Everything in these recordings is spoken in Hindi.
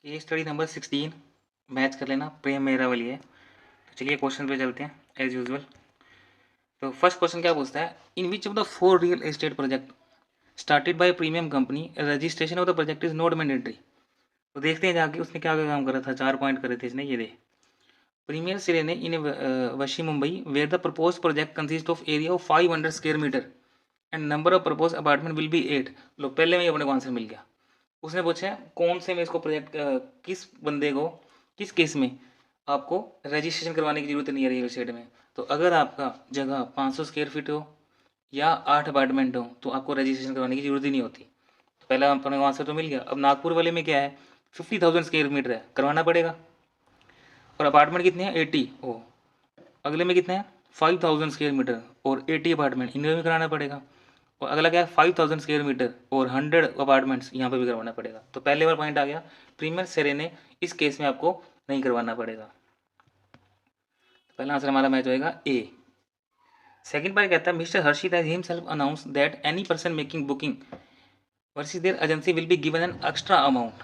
केस स्टडी नंबर 16 मैच कर लेना, प्रेम मेरा वाली है। तो चलिए क्वेश्चन पे चलते हैं एज यूजुअल। तो फर्स्ट क्वेश्चन क्या पूछता है, in which of the four real estate project started by premium company registration of the project is not mandatory. तो देखते हैं जाके उसने क्या क्या काम करा था। 4 पॉइंट करे थे इसने, ये दे। प्रीमियर सिरे ने in Vashi Mumbai where the propose project consist of area of 500 square meter and number of propose apartment will be 8। लो पहले में ही अपने को आंसर मिल गया। उसने पूछा है कौन से में इसको प्रोजेक्ट किस बंदे को किस केस में आपको रजिस्ट्रेशन करवाने की जरूरत नहीं है रियल एस्टेट में। तो अगर आपका जगह 500 स्क्वायर फीट हो या 8 अपार्टमेंट हो तो आपको रजिस्ट्रेशन करवाने की जरूरत ही नहीं होती। तो पहला अपने को आंसर तो मिल गया। अब नागपुर वाले में क्या है, 50,000 स्क्वायर मीटर है, करवाना पड़ेगा। और अपार्टमेंट कितने हैं, 80। ओ, अगले में कितने हैं, 5,000 स्क्वायर मीटर और 80 अपार्टमेंट, इनमें भी कराना पड़ेगा। और अगला क्या है, 5,000 स्क्वायर मीटर और 100 अपार्टमेंट्स, यहाँ पे भी करवाना पड़ेगा। तो पहले बार पॉइंट आ गया, प्रीमियर सेरे ने इस केस में आपको नहीं करवाना पड़ेगा। तो पहला आंसर हमारा मैच होएगा ए। सेकंड पॉइंट कहता है mister Harshit has himself announce that any person making booking versus their agency will be given an extra amount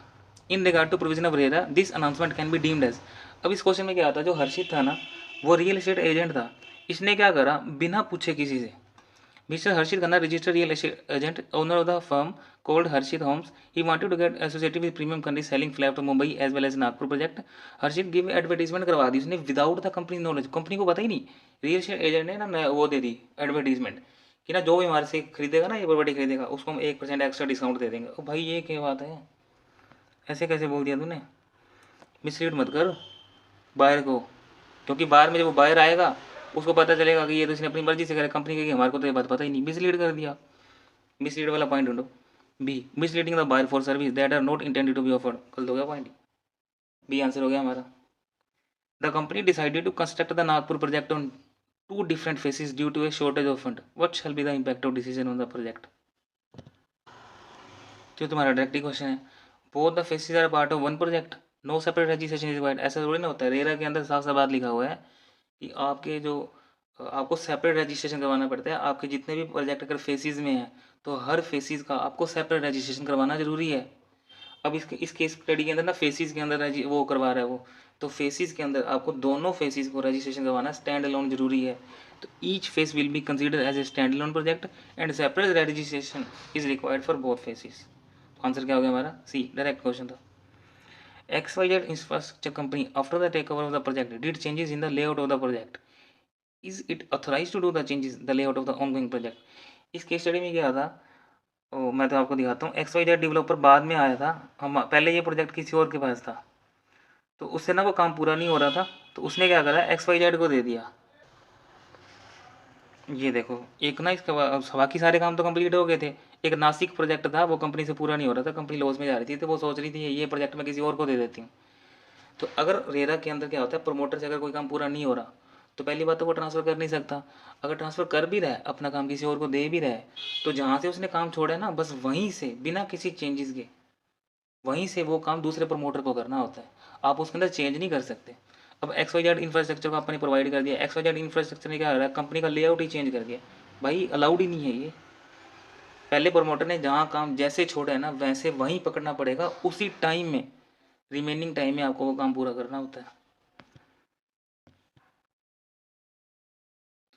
in regard to provision of RERA this announcement can be deemed as. अब इस क्वेश्चन में क्या आता है, जो हर्षित था ना वो रियल एस्टेट एजेंट था। इसने क्या करा, बिना पूछे किसी से, Mr. Harshit Khanna, registered real estate agent, owner of the firm called Harshit Homes. He wanted to get associated with premium companies selling flat to Mumbai as well as Nagpur project. Harshit give advertisement करवा दी उसने without the company knowledge. Company को पता ही नहीं। रियल एस्टेट एजेंट ने ना वो दे दी एडवर्टीजमेंट कि ना जो भी हमारे से खरीदेगा ना, ये प्रॉपर्टी खरीदेगा, उसको हम 1% एक्स्ट्रा डिस्काउंट दे देंगे। ओ भाई ये क्या बात है, ऐसे कैसे बोल दिया तूने। मिसलीड मत कर बायर को, क्योंकि बाहर में जब वो बायर आएगा उसको पता चलेगा कि ये तो इसने अपनी मर्जी से करे, कंपनी की, हमारे को तो ये बात पता ही नहीं, मिसलीड कर दिया। मिसलीड वाला पॉइंट ढूंढो। B, misleading the buyer for service that are not intended to be offered. कल हो गया पॉइंट, बी आंसर हो गया हमारा। The company decided to construct the Nagpur project on 2 different phases due to a shortage of fund. What shall be the impact of decision on the project? जो तुम्हारा डायरेक्टली क्वेश्चन है, both the phases are part of one project, no separate registration is required. ऐसा थोड़ी ना होता है, रेरा के अंदर साफ साफ बात लिखा हुआ है कि आपके जो आपको सेपरेट रजिस्ट्रेशन करवाना पड़ता है। आपके जितने भी प्रोजेक्ट अगर फेसिस में है तो हर फेसिस का आपको सेपरेट रजिस्ट्रेशन करवाना जरूरी है। अब इस केस स्टडी के अंदर ना फेसिस के अंदर वो करवा रहा है वो, तो फेसिस के अंदर आपको दोनों फेसिस को रजिस्ट्रेशन करवाना स्टैंड अलोन जरूरी है। तो each phase will be consider as a stand alone project and separate registration is required for both phases. Answer क्या हो गया हमारा, सी, डायरेक्ट क्वेश्चन था। XYZ infrastructure company after the takeover of the project did changes in the layout of the project. Is it authorized to do the changes the layout of the ongoing project? इस केस स्टडी में क्या था, मैं तो आपको दिखाता हूँ। XYZ डेवलपर बाद में आया था, हम पहले ये प्रोजेक्ट किसी और के पास था, तो उससे ना वो काम पूरा नहीं हो रहा था, तो उसने क्या करा, XYZ को दे दिया। ये देखो, एक ना इसका बाकी सारे काम तो कंप्लीट हो गए थे। एक नासिक प्रोजेक्ट था, वो कंपनी से पूरा नहीं हो रहा था, कंपनी लॉस में जा रही थी, तो वो सोच रही थी ये प्रोजेक्ट मैं किसी और को दे देती हूँ। तो अगर रेरा के अंदर क्या होता है, प्रमोटर से अगर कोई काम पूरा नहीं हो रहा तो पहली बात तो वो ट्रांसफ़र कर नहीं सकता। अगर ट्रांसफ़र कर भी रहा है, अपना काम किसी और को दे भी रहा है, तो जहाँ से उसने काम छोड़ा है ना, बस वहीं से बिना किसी चेंजेस के वहीं से वो काम दूसरे प्रमोटर को करना होता है। आप उसके अंदर चेंज नहीं कर सकते। अब XYZ इंफ्रास्ट्रक्चर को आपने प्रोवाइड कर दिया, XYZ इंफ्रास्ट्रक्चर ने क्या कर रहा है, कंपनी का लेआउट ही चेंज कर दिया। भाई अलाउड ही नहीं है ये। पहले प्रमोटर ने जहाँ काम जैसे छोड़ा है ना, वैसे वहीं पकड़ना पड़ेगा, उसी टाइम में, रिमेनिंग टाइम में आपको वो काम पूरा करना होता है।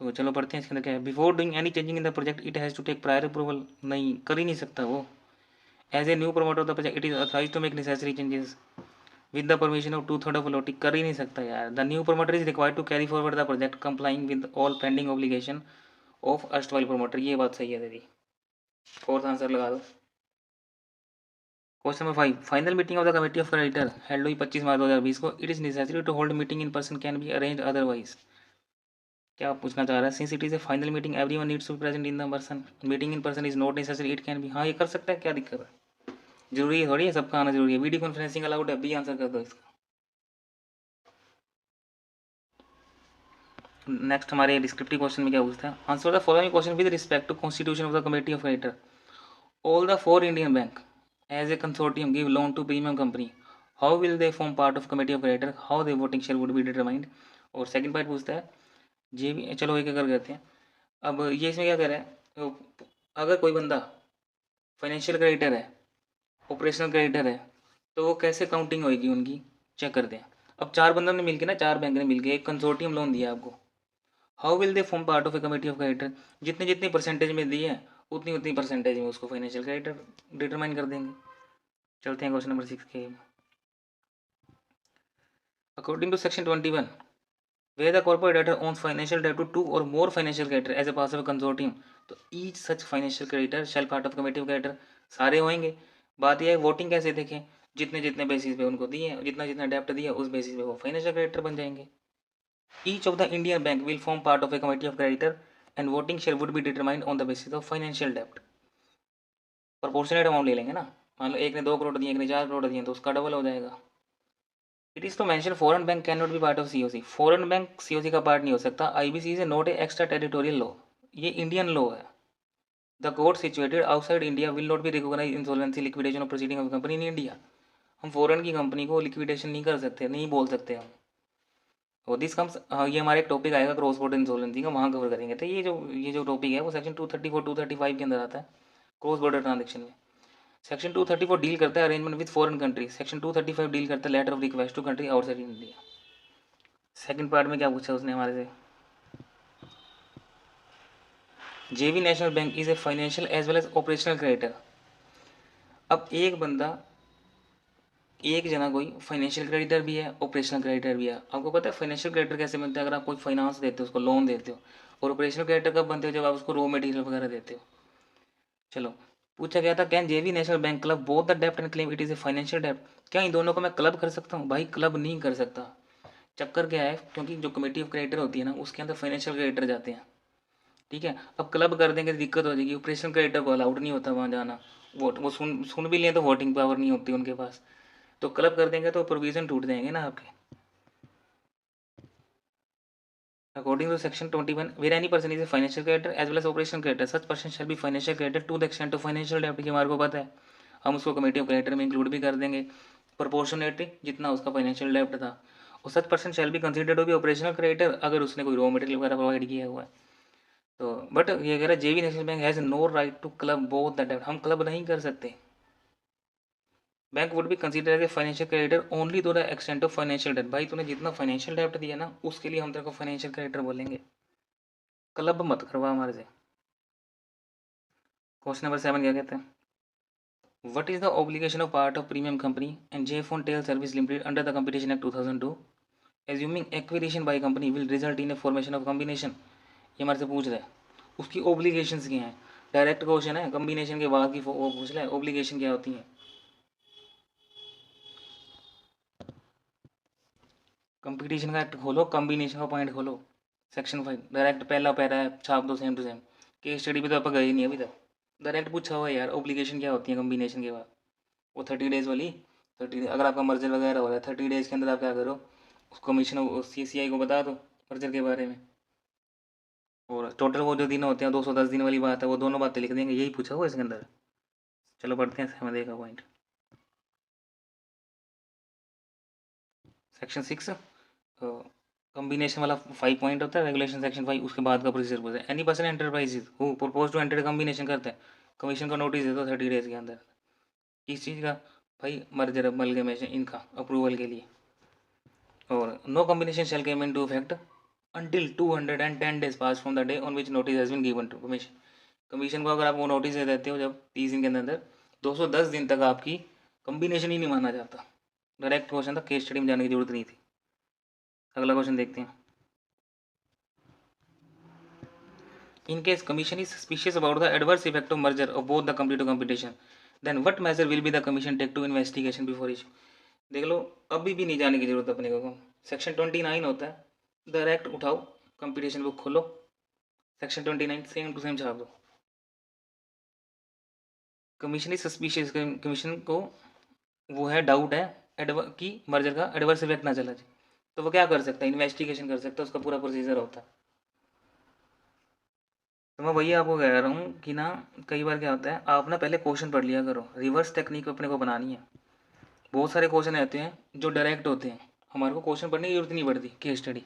तो चलो पढ़ते हैं इसके अंदर क्या है। Before doing any changing in the project it has to take prior approval. नहीं, कर ही नहीं सकता वो। As a new promoter of the project it is authorise to make necessary changes with the permission of 2/3 of allottee. कर ही नहीं सकता यार। The new promoter is required to carry forward the project complying with all pending obligation of erstwhile promoter. ये बात सही है तेरी। फोर्थ आंसर लगा दो। Question number 5, final meeting of the committee of creditor held हुई 25 मार्च 2020 को। It is necessary to hold meeting in person can be arrange otherwise. क्या पूछना चाह रहा है, since it is a final meeting everyone needs to be present in the person, meeting in person is not necessary, it can be. हाँ ये कर सकता है, क्या दिक्कत है, जरूरी है थोड़ी है सबका आना जरूरी है। वीडियो कॉन्फ्रेंसिंग अलाउड है, बी आंसर कर दो इसका। नेक्स्ट हमारे डिस्क्रिप्टिव क्वेश्चन में क्या पूछता है, answer the following question with respect to constitution of the committee of creditor. All the 4 Indian bank as a consortium give loan to premium company, how will they form part of committee of creditor, how they voting share would be determined. और सेकंड पार्ट पूछता है जे भी, चलो एक एक कर करते हैं। अब ये इसमें क्या कर रहा है, तो अगर कोई बंदा फाइनेंशियल क्रेडिटर है, ऑपरेशनल क्रेडिटर है, तो वो कैसे काउंटिंग होगी उनकी, चेक करते हैं। अब 4 बंदों ने मिलकर ना, 4 बैंक ने मिलकर एक कंसोर्टियम लोन दिया आपको। How will they form part of a committee of creditor? जितने जितनी परसेंटेज में दी है उतनी उतनी परसेंटेज में उसको फाइनेंशियल क्रेडिटर डिटरमाइन कर देंगे। चलते हैं क्वेश्चन नंबर 6 के। According to section 21, where the corporate debtor owns financial debt to 2 or more financial creditor as a part of a consortium, तो each such financial creditor shall part of committee of creditor, सारे होंगे। बात यह है वोटिंग कैसे देखें, जितने जितने बेसिस पे उनको दिए, जितना जितना डेप्ट दिया उस बेसिस पे वो फाइनेंशियल क्रेडिटर बन जाएंगे। Each of the Indian bank will form part of a committee of creditor and voting share would be determined on the basis of financial डेप्ट। प्रोपोर्शनेट अमाउंट ले लेंगे ना, मान लो एक ने 2 करोड़ दिए, एक ने 4 करोड़ दिए, तो उसका डबल हो जाएगा। It is to mention foreign bank can not be part of COC, foreign bank COC का पार्ट नहीं हो सकता। IBC is not a extra territorial law, ये इंडियन लॉ है। The court situated outside India will not be recognise insolvency liquidation और proceeding of company in India. हम फॉरेन की कंपनी को लिक्विडेशन नहीं कर सकते, नहीं बोल सकते हम। और दिस कम्स, ये हमारा एक टॉपिक आएगा क्रॉस बोर्डर इंसॉल्वेंसी का, वहाँ कवर करेंगे। तो ये जो टॉपिक है वो सेक्शन 234 235 के अंदर आता है, क्रॉस बॉर्डर ट्रांजेक्शन में। सेक्शन 234 डील करता है arrangement with foreign country, section 235 deal करता है letter of request to country outside India. Second part में क्या पूछा उसने हमारे से, JV national bank is a financial as well as operational creditor. अब एक बंदा, एक जना कोई फाइनेंशियल क्रेडिटर भी है, ऑपरेशनल क्रेडिटर भी है। आपको पता है फाइनेंशियल क्रेडिटर कैसे बनता है? अगर आप कोई फाइनेंस देते हो, उसको लोन देते हो। और ऑपरेशनल क्रेडिटर कब बनते हो? जब आप उसको रॉ मटेरियल वगैरह देते हो। चलो, पूछा गया था कैन जेवी national bank club both the dept and claim it is a financial डेप्ट, क्या इन दोनों को मैं क्लब कर सकता हूँ? भाई क्लब नहीं कर सकता। चक्कर क्या है, क्योंकि जो कमेटी ऑफ क्रेडिटर होती है ना, उसके अंदर फाइनेंशियल क्रेडिटर जाते हैं, ठीक है। अब क्लब कर देंगे तो दिक्कत हो जाएगी, ऑपरेशनल क्रेडिटर को अलाउड नहीं होता वहाँ जाना। वोट वो सुन भी लें तो वोटिंग पावर नहीं होती उनके पास। तो क्लब कर देंगे तो प्रोविजन टूट जाएंगे ना आपके। According to section 21, where any person is a financial creditor as well as operational creditor, such person shall be financial creditor to the extent of financial डेप्ट, की हमारे को पता है, हम उसको कमेटी ऑफ क्रेडिटर में इंक्लूड भी कर देंगे प्रोपोर्शनेटली जितना उसका फाइनेंशियल डेप्ट था। और such person shall be considered to be operational creditor अगर उसने कोई रॉ मटेरियल वगैरह प्रोवाइड किया हुआ है। तो बट ये कह रहा है JV national bank has no right to club both the डेप्ट, हम क्लब नहीं कर सकते। Bank would be consider as a financial creditor only to the extent of financial डेप्ट, भाई तूने जितना फाइनेंशियल डेप्ट दिया ना उसके लिए हम तेरे को फाइनेंशियल क्रेडिटर बोलेंगे, क्लब मत करवा हमारे से। क्वेश्चन नंबर 7 क्या कहते हैं, what is the obligation of part of premium company and J phone tel service limited under the competition act 2002 assuming acquisition by company will result in a formation of combination. ये हमारे से पूछ रहा है उसकी ऑब्लिगेशंस क्या हैं। डायरेक्ट क्वेश्चन है, कॉम्बिनेशन के बाद की वो पूछ रहा है ऑब्लिगेशन क्या होती है। कंपटीशन का एक्ट खोलो, कॉम्बिनेशन का पॉइंट खोलो, सेक्शन 5 डायरेक्ट पहला पैरा है, छाप दो same to same. Case study पे तो आप गए नहीं अभी तक, डायरेक्ट पूछा हुआ है यार ऑब्लिगेशन क्या होती है कॉम्बिनेशन के बाद। वो 30 डेज वाली, 30 अगर आपका मर्जर वगैरह हो रहा है 30 डेज के अंदर आप क्या करो, उस कमीशन CCI को बता दो मर्जर के बारे में। और टोटल वो जो दिन होते हैं 210 दिन वाली बात है, वो दोनों बातें लिख देंगे, यही पूछा हुआ इसके अंदर। चलो पढ़ते हैं समझ का पॉइंट। सेक्शन 6 कॉम्बिनेशन वाला 5 पॉइंट होता है, रेगुलेशन सेक्शन 5 उसके बाद का प्रोसीजर बोलते हैं। Any person enterprises who propose to enter combination करते हैं, कमीशन का नोटिस दे दो 30 डेज के अंदर। किस चीज़ का? भाई मर्जर अमलगमेशन इनका अप्रूवल के लिए। और no combination shall come into effect until 210 days pass from the day on which notice has been given to commission. Commission को अगर आप वो नोटिस दे देते हो जब 30 दिन के अंदर, 210 दिन तक आपकी कॉम्बिनेशन ही नहीं माना जाता। डायरेक्ट क्वेश्चन था, केस स्टडी में जाने की जरूरत नहीं थी। अगला क्वेश्चन देखते हैं। In case commission is suspicious about the adverse effect of merger of both the company to competition, then what measure will be the commission take to investigation before issue? देख लो, अभी भी नहीं जाने की जरूरत अपने को। सेक्शन 29 होता है, डायरेक्ट उठाओ कंपटीशन बुक खोलो, सेक्शन 29 सेम टू सेम छाप दो। कमीशन इज सस्पिशियस, कमीशन को वो है डाउट है कि मर्जर का एडवर्स इफेक्ट ना चला जाए, तो वो क्या कर सकता है? इन्वेस्टिगेशन कर सकता है, उसका पूरा प्रोसीजर होता है। तो मैं वही आपको कह रहा हूँ कि ना कई बार क्या होता है, आप ना पहले क्वेश्चन पढ़ लिया करो, रिवर्स टेक्निक अपने को बनानी है। बहुत सारे क्वेश्चन रहते हैं जो डायरेक्ट होते हैं, हमारे को क्वेश्चन पढ़ने की जरूरत नहीं पड़ती केस स्टडी।